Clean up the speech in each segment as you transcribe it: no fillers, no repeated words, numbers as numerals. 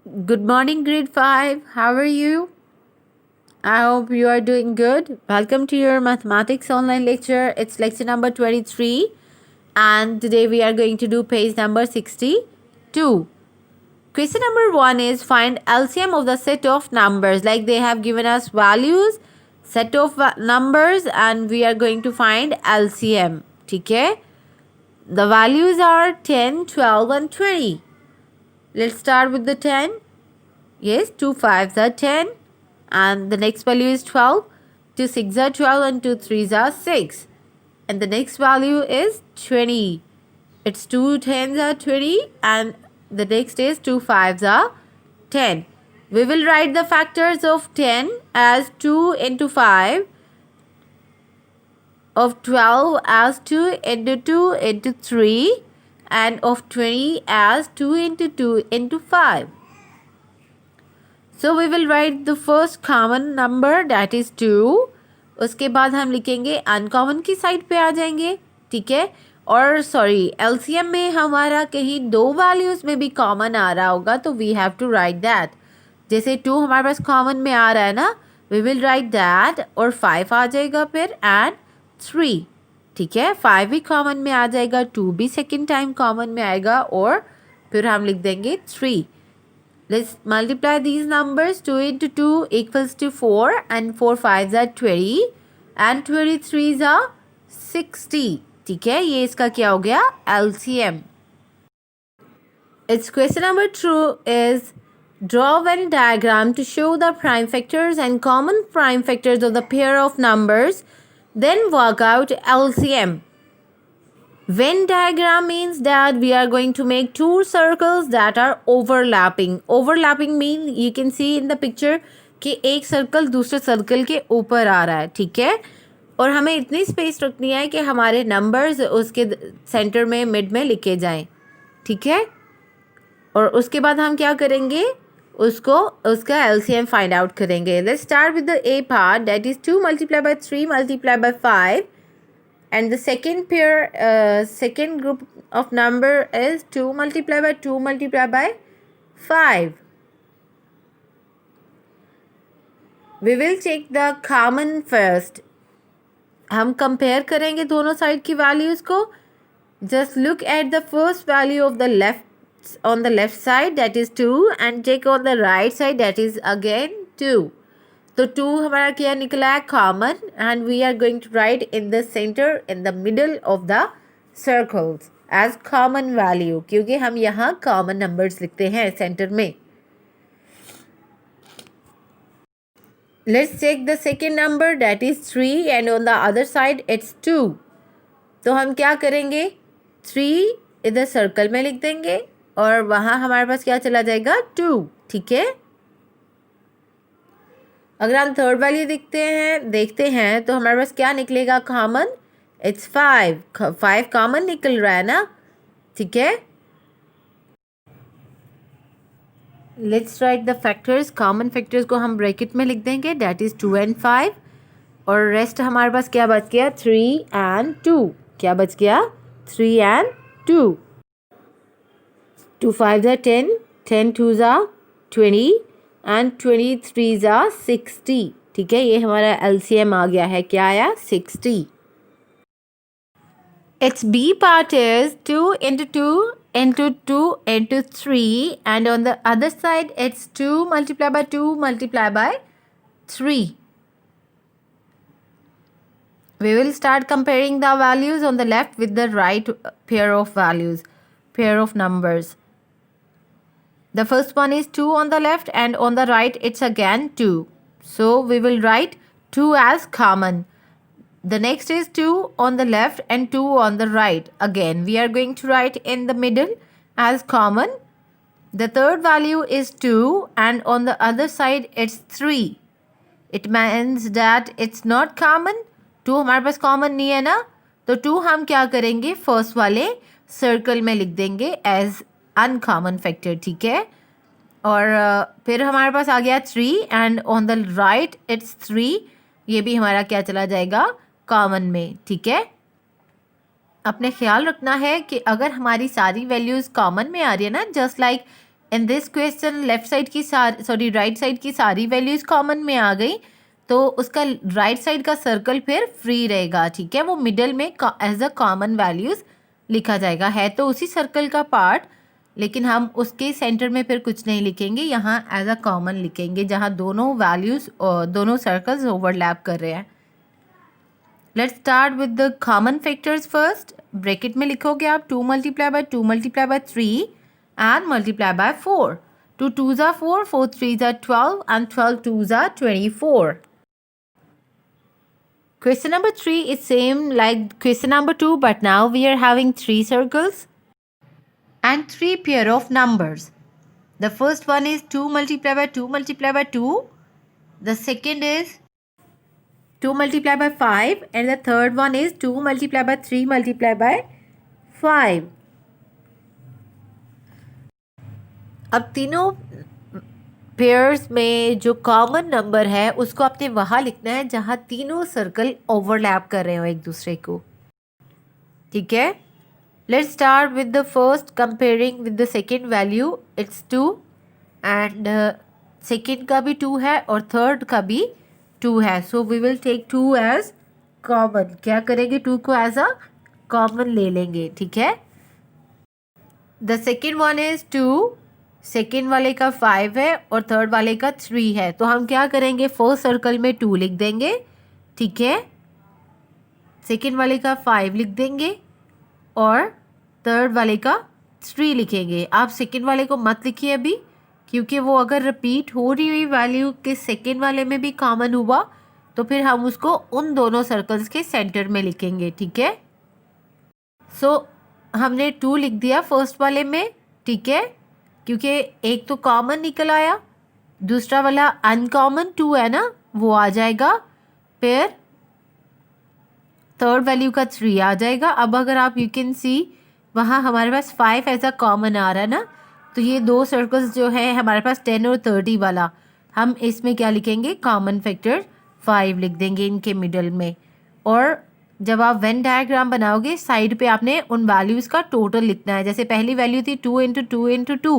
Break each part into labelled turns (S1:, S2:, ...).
S1: Good morning, grade 5. How are you? I hope you are doing good. Welcome to your mathematics online lecture. It's lecture number 23, and today we are going to do page number 62. Question number 1 is find LCM of the set of numbers. Like they have given us values, set of numbers, and we are going to find LCM. Okay? The values are 10, 12, and 20. Let's start with the 10. Yes, 2 5s are 10 and the next value is 12. 2 6s are 12 and 2 3s are 6. And the next value is 20. It's 2 10s are 20 and the next is 2 5s are 10. We will write the factors of 10 as 2 into 5, of 12 as 2 into 3, and of 20 as 2 into 2 into 5. So we will write the first common number that is 2. उसके बाद हम लिखेंगे uncommon की side पे आ जाएंगे. ठीक है. और सॉरी एलसीएम में हमारा कहीं दो वैल्यूज़ में भी कॉमन आ रहा होगा तो we have to write that. जैसे 2 हमारे पास कॉमन में आ रहा है ना, वी विल राइट दैट. और 5 आ जाएगा फिर एंड 3. ठीक है. 5 भी कॉमन में आ जाएगा, 2 भी सेकेंड टाइम कॉमन में आएगा और फिर हम लिख देंगे 3. Let's multiply these numbers. 2 into 2 equals to 4 and 4 5s are 20 and 23s are 60. ठीक है, ये इसका क्या हो गया LCM. Its question number 2 is draw a Venn diagram to show the prime factors and common prime factors of the pair of numbers. Then work out LCM. Venn diagram means that we are going to make two circles that are overlapping. Overlapping mean you can see in the picture कि एक circle दूसरे circle के ऊपर आ रहा है. ठीक है. और हमें इतनी स्पेस रखनी है कि हमारे नंबर्स उसके सेंटर में मिड में लिखे जाएं. ठीक है. और उसके बाद हम क्या करेंगे, उसका LCM फाइंड आउट करेंगे. Let's start with the A part that is 2 multiplied by 3 multiplied by 5. And the second second group of number is 2 multiplied by 2 multiplied by 5. We will take the common first. हम compare करेंगे दोनों side की values को. Just look at the first value of the left on the left side, that is 2, and take on the right side, that is again 2. तो 2 हमारा क्या निकला है common and we are going to write in the centre in the middle of the circles as common value, क्योंकि हम यहाँ common numbers लिखते हैं सेंटर में. Let's take the second number that is 3 and on the other side it's 2. तो हम क्या करेंगे, 3 इधर सर्कल में लिख देंगे और वहाँ हमारे पास क्या चला जाएगा 2. ठीक है. अगर हम थर्ड वैल्यू देखते हैं तो हमारे पास क्या निकलेगा कॉमन, इट्स 5 कॉमन निकल रहा है ना. ठीक है. Let's write the factors. Common factors को हम ब्रैकेट में लिख देंगे, दैट इज 2 and 5. और रेस्ट हमारे पास क्या बच गया 3 and 2. क्या बच गया 3 and 2. 2 5s are 10, 10 2s are 20 and 23s are 60. ठीक है. ये हमारा LCM आ गया है, क्या आया 60. Its B part is 2 into 2 into 2 into 3 and on the other side it's 2 multiplied by 2 multiplied by 3. We will start comparing the values on the left with the right pair of values, pair of numbers. The first one is 2 on the left and on the right it's again 2. So we will write 2 as common. The next is 2 on the left and 2 on the right. Again we are going to write in the middle as common. The third value is 2 and on the other side it's 3. It means that it's not common. 2 हमारे पास common नहीं है ना, तो 2 हम क्या करेंगे first वाले circle में लिख देंगे एज अनकॉमन फैक्टर. ठीक है. और फिर हमारे पास आ गया 3 and on the right it's 3. ये भी हमारा क्या चला जाएगा कॉमन में. ठीक है. अपने ख्याल रखना है कि अगर हमारी सारी वैल्यूज़ कॉमन में आ रही है ना, just like in this question left side की सारी राइट साइड की सारी वैल्यूज कॉमन में आ गई, तो उसका राइट साइड का सर्कल फिर फ्री रहेगा, ठीक है। वो मिडल में एज अ कॉमन वैल्यूज लिखा जाएगा, है तो उसी सर्कल का पार्ट, लेकिन हम उसके सेंटर में फिर कुछ नहीं लिखेंगे, यहाँ एज अ कॉमन लिखेंगे जहाँ दोनों वैल्यूज दोनों सर्कल्स ओवरलैप कर रहे हैं। Let's start with the common factors first. Bracket में लिखोगे आप 2 multiply by 2 multiply by 3 and multiply by 4. 2 2s are 4, 4 3s are 12 and 12 2s are 24. Question number 3 is same like question number 2, but now we are having 3 circles and 3 pair of numbers. The first one is 2 multiplied by 2 multiplied by 2. The second is 2 multiplied by 5 and the third one is 2 multiplied by 3 multiplied by 5. अब तीनों pairs में जो common number है उसको आपने वहाँ लिखना है जहाँ तीनों सर्कल ओवरलैप कर रहे हो एक दूसरे को, ठीक है। Let's start with the first comparing with the second value, it's 2 and second का भी 2 है और थर्ड का भी 2 है, so we will take 2 as common. क्या करेंगे, 2 को एज अ कॉमन ले लेंगे, ठीक है। The second one is 2, second वाले का 5 है और थर्ड वाले का 3 है, तो हम क्या करेंगे, फर्स्ट सर्कल में 2 लिख देंगे, ठीक है। सेकेंड वाले का 5 लिख देंगे और थर्ड वाले का 3 लिखेंगे। आप सेकेंड वाले को मत लिखिए अभी, क्योंकि वो अगर रिपीट हो रही हुई वैल्यू के सेकेंड वाले में भी कॉमन हुआ तो फिर हम उसको उन दोनों सर्कल्स के सेंटर में लिखेंगे, ठीक है। सो हमने 2 लिख दिया फर्स्ट वाले में, ठीक है, क्योंकि एक तो कॉमन निकल आया, दूसरा वाला अनकॉमन 2 है ना, वो आ जाएगा, फिर थर्ड वैल्यू का 3 आ जाएगा। अब अगर आप यू कैन सी वहाँ हमारे पास 5 ऐसा कॉमन आ रहा है ना, तो ये दो सर्कल्स जो है हमारे पास 10 और 30 वाला, हम इसमें क्या लिखेंगे, कॉमन फैक्टर 5 लिख देंगे इनके मिडल में। और जब आप वेन डायग्राम बनाओगे साइड पे आपने उन वैल्यूज़ का टोटल लिखना है। जैसे पहली वैल्यू थी 2 इंटू 2 इंटू 2,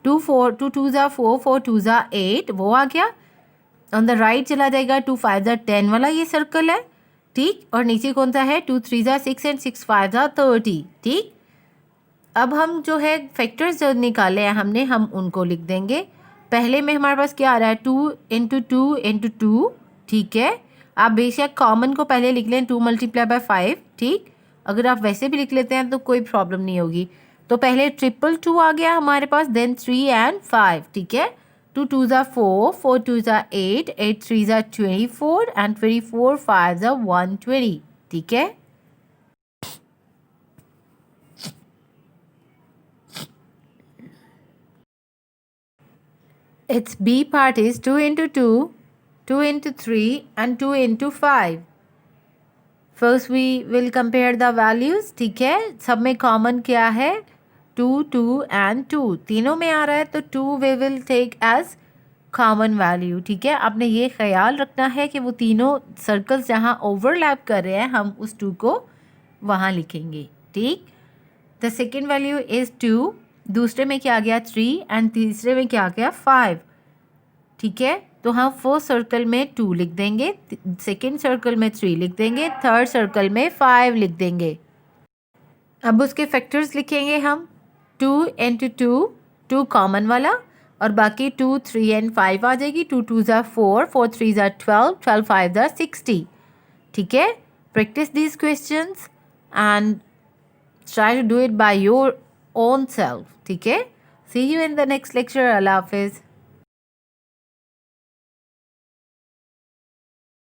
S1: 2 4 2 2 ज़ा 4 4 2 ज़ा 8, वो आ गया। ऑन द राइट चला जाएगा 2 5 ज़ा 10 वाला ये सर्कल है, ठीक। और नीचे कौन सा है, 2 3 ज़ा 6 एंड 6 5 ज़ा 30, ठीक। अब हम जो है फैक्टर्स जो निकाले हैं हमने, हम उनको लिख देंगे। पहले में हमारे पास क्या आ रहा है, 2 इंटू 2 इंटू 2, ठीक है। आप बेशक कॉमन को पहले लिख लें, 2 मल्टीप्लाई बाय 5, ठीक। अगर आप वैसे भी लिख लेते हैं तो कोई प्रॉब्लम नहीं होगी। तो पहले 2 आ गया हमारे पास, देन 3 एंड 5, ठीक है। 2 2 ज़ा 4 4 2 ज़ा 8 8 3 ज़ा 24 एंड 24 5 ज़ा 120, ठीक है। Its B part is 2 into 2, 2 into 3 and 2 into 5. First we will compare the values, ठीक है। सब में कॉमन क्या है, 2 2 and 2, तीनों में आ रहा है तो 2 we will take as common value, ठीक है। आपने ये ख्याल रखना है कि वो तीनों सर्कल्स जहाँ ओवरलैप कर रहे हैं हम उस 2 को वहाँ लिखेंगे, ठीक। द सेकेंड वैल्यू इज़ 2, दूसरे में क्या आ गया 3 एंड तीसरे में क्या आ गया 5, ठीक है। तो हम फर्स्ट सर्कल में 2 लिख देंगे, सेकेंड सर्कल में 3 लिख देंगे, थर्ड सर्कल में 5 लिख देंगे। अब उसके फैक्टर्स लिखेंगे हम, 2 इंटू 2, 2 कॉमन वाला और बाकी 2 3 एंड 5 आ जाएगी। 2 2 ज़ा 4 4 3 ज़ा 12 12 5 ज़ा 60, ठीक है। Practice these questions and try to do it by your own self, ठीक है। See you in the next lecture. Allah Hafiz.